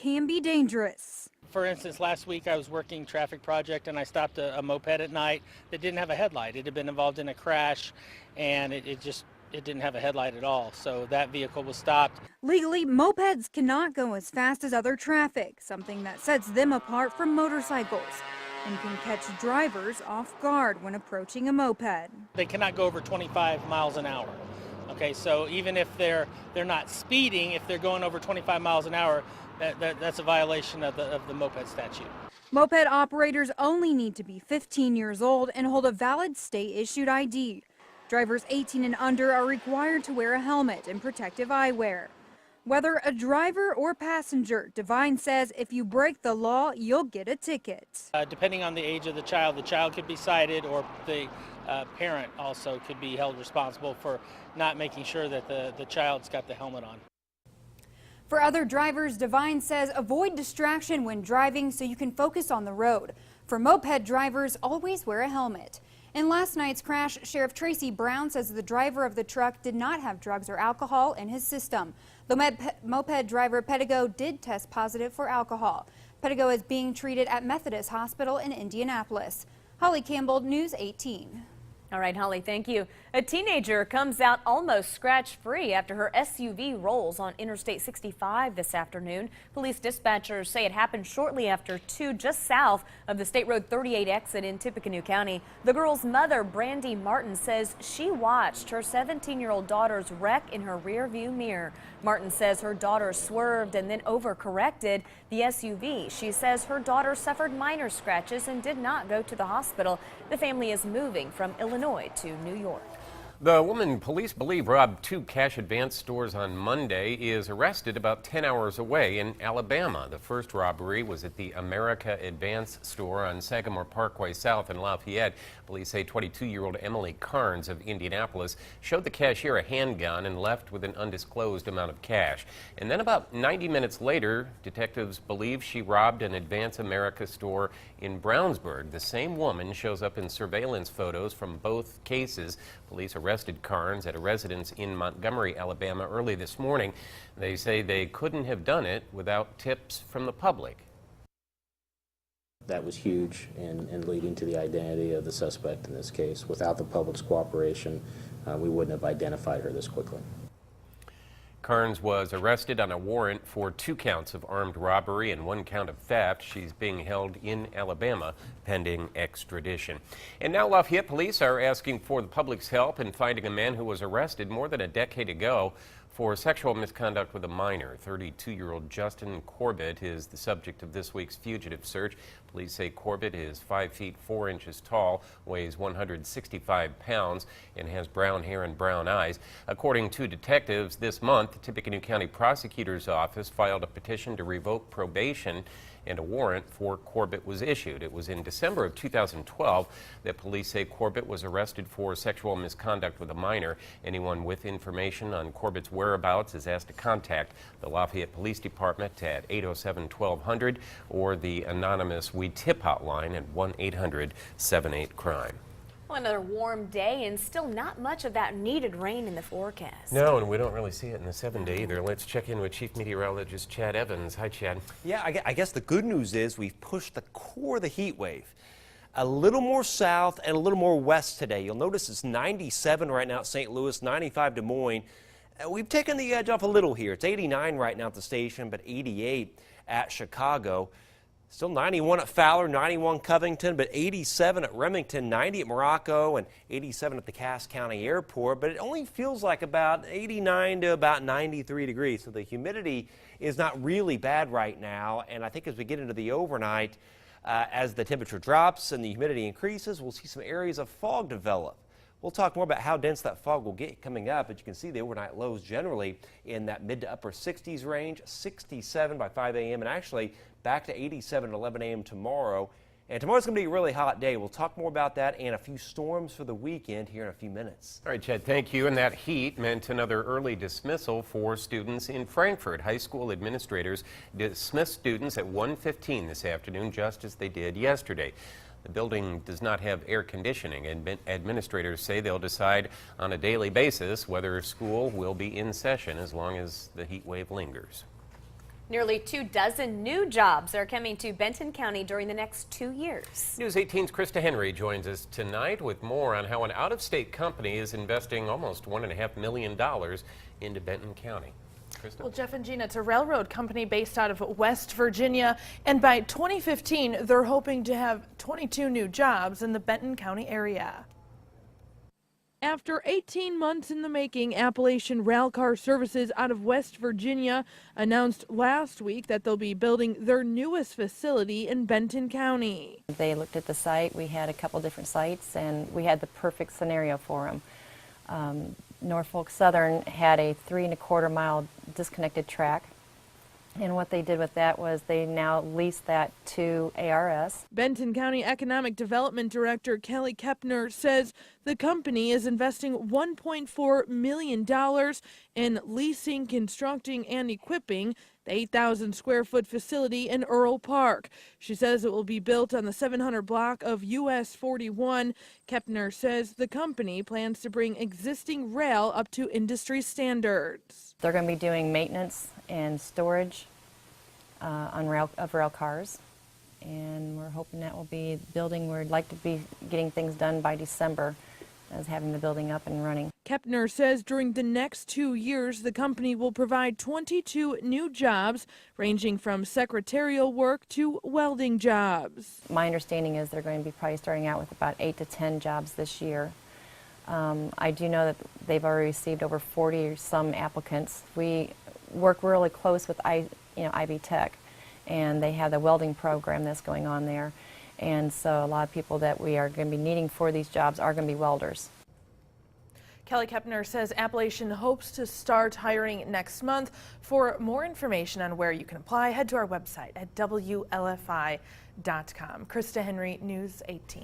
can be dangerous. For instance, last week I was working traffic project and I stopped a moped at night that didn't have a headlight. It had been involved in a crash and it didn't have a headlight at all. So that vehicle was stopped. Legally, mopeds cannot go as fast as other traffic, something that sets them apart from motorcycles and can catch drivers off guard when approaching a moped. They cannot go over 25 miles an hour. Okay, so even if they're not speeding, if they're going over 25 miles an hour, that's a violation of the moped statute. Moped operators only need to be 15 years old and hold a valid state-issued ID. Drivers 18 and under are required to wear a helmet and protective eyewear. Whether a driver or passenger, Devine says if you break the law, you'll get a ticket. Depending on the age of the child could be cited, or the parent also could be held responsible for not making sure that the child's got the helmet on. For other drivers, Devine says avoid distraction when driving so you can focus on the road. For moped drivers, always wear a helmet. In last night's crash, Sheriff Tracy Brown says the driver of the truck did not have drugs or alcohol in his system. The moped driver Pedigo did test positive for alcohol. Pedigo is being treated at Methodist Hospital in Indianapolis. Holly Campbell, News 18. All right, Holly, thank you. A teenager comes out almost scratch-free after her SUV rolls on Interstate 65 this afternoon. Police dispatchers say it happened shortly after 2 just south of the State Road 38 exit in Tippecanoe County. The girl's mother, Brandy Martin, says she watched her 17-year-old daughter's wreck in her rearview mirror. Martin says her daughter swerved and then overcorrected the SUV. She says her daughter suffered minor scratches and did not go to the hospital. The family is moving from Illinois to New York. The woman police believe robbed 2 cash advance stores on Monday is arrested about 10 hours away in Alabama. The first robbery was at the America Advance store on Sagamore Parkway South in Lafayette. Police say 22-year-old Emily Carnes of Indianapolis showed the cashier a handgun and left with an undisclosed amount of cash. And then about 90 minutes later, detectives believe she robbed an Advance America store in Brownsburg. The same woman shows up in surveillance photos from both cases. Police arrested Carnes at a residence in Montgomery, Alabama early this morning. They say they couldn't have done it without tips from the public. That was huge in leading to the identity of the suspect in this case. Without the public's cooperation, we wouldn't have identified her this quickly. Carnes was arrested on a warrant for 2 counts of armed robbery and 1 count of theft. She's being held in Alabama pending extradition. And now Lafayette police are asking for the public's help in finding a man who was arrested more than a decade ago for sexual misconduct with a minor. 32-year-old Justin Corbett is the subject of this week's fugitive search. Police say Corbett is 5 feet 4 inches tall, weighs 165 pounds, and has brown hair and brown eyes. According to detectives, this month, the Tippecanoe County Prosecutor's Office filed a petition to revoke probation, and a warrant for Corbett was issued. It was in December of 2012 that police say Corbett was arrested for sexual misconduct with a minor. Anyone with information on Corbett's whereabouts is asked to contact the Lafayette Police Department at 807-1200 or the anonymous We Tip hotline at 1-800-78-CRIME. Well, another warm day and still not much of that needed rain in the forecast. No, and we don't really see it in the 7-day either. Let's check in with Chief Meteorologist Chad Evans. Hi, Chad. Yeah, I guess the good news is we've pushed the core of the heat wave a little more south and a little more west today. You'll notice it's 97 right now at St. Louis, 95 Des Moines. We've taken the edge off a little here. It's 89 right now at the station, but 88 at Chicago. Still 91 at Fowler, 91 Covington, but 87 at Remington, 90 at Morocco, and 87 at the Cass County Airport. But it only feels like about 89 to about 93 degrees. So the humidity is not really bad right now. And I think as we get into the overnight, as the temperature drops and the humidity increases, we'll see some areas of fog develop. We'll talk more about how dense that fog will get coming up, but you can see the overnight lows generally in that mid to upper 60s range, 67 by 5 a.m. and actually back to 87 at 11 a.m. tomorrow. And tomorrow's going to be a really hot day. We'll talk more about that and a few storms for the weekend here in a few minutes. All right, Chad, thank you. And that heat meant another early dismissal for students in Frankfort. High school administrators dismissed students at 1:15 this afternoon, just as they did yesterday. The building does not have air conditioning, and administrators say they'll decide on a daily basis whether school will be in session as long as the heat wave lingers. Nearly 24 new jobs are coming to Benton County during the next 2 years. News 18's Krista Henry joins us tonight with more on how an out-of-state company is investing almost $1.5 million into Benton County. Krista? Well, Jeff and Gina, it's a railroad company based out of West Virginia, and by 2015, they're hoping to have 22 new jobs in the Benton County area. After 18 months in the making, Appalachian Railcar Services out of West Virginia announced last week that they'll be building their newest facility in Benton County. They looked at the site. We had a couple different sites, and we had the perfect scenario for them. Norfolk Southern had a 3¼ mile disconnected track. And what they did with that was they now lease that to ARS. Benton County Economic Development Director Kelly Kepner says the company is investing $1.4 million in leasing, constructing, and equipping the 8,000 square foot facility in Earl Park. She says it will be built on the 700 block of US 41. Kepner says the company plans to bring existing rail up to industry standards. They're going to be doing maintenance and storage on rail cars, and we're hoping that will be building. We'd like to be getting things done by December, as having the building up and running. Kepner says during the next 2 years, the company will provide 22 new jobs, ranging from secretarial work to welding jobs. My understanding is they're going to be probably starting out with about 8 to 10 jobs this year. I do know that they've already received over 40 or some applicants. We work really close with IB Tech, and they have the welding program that's going on there. And so a lot of people that we are going to be needing for these jobs are going to be welders. Kelly Kepner says Appalachian hopes to start hiring next month. For more information on where you can apply, head to our website at WLFI.com. Krista Henry, News 18.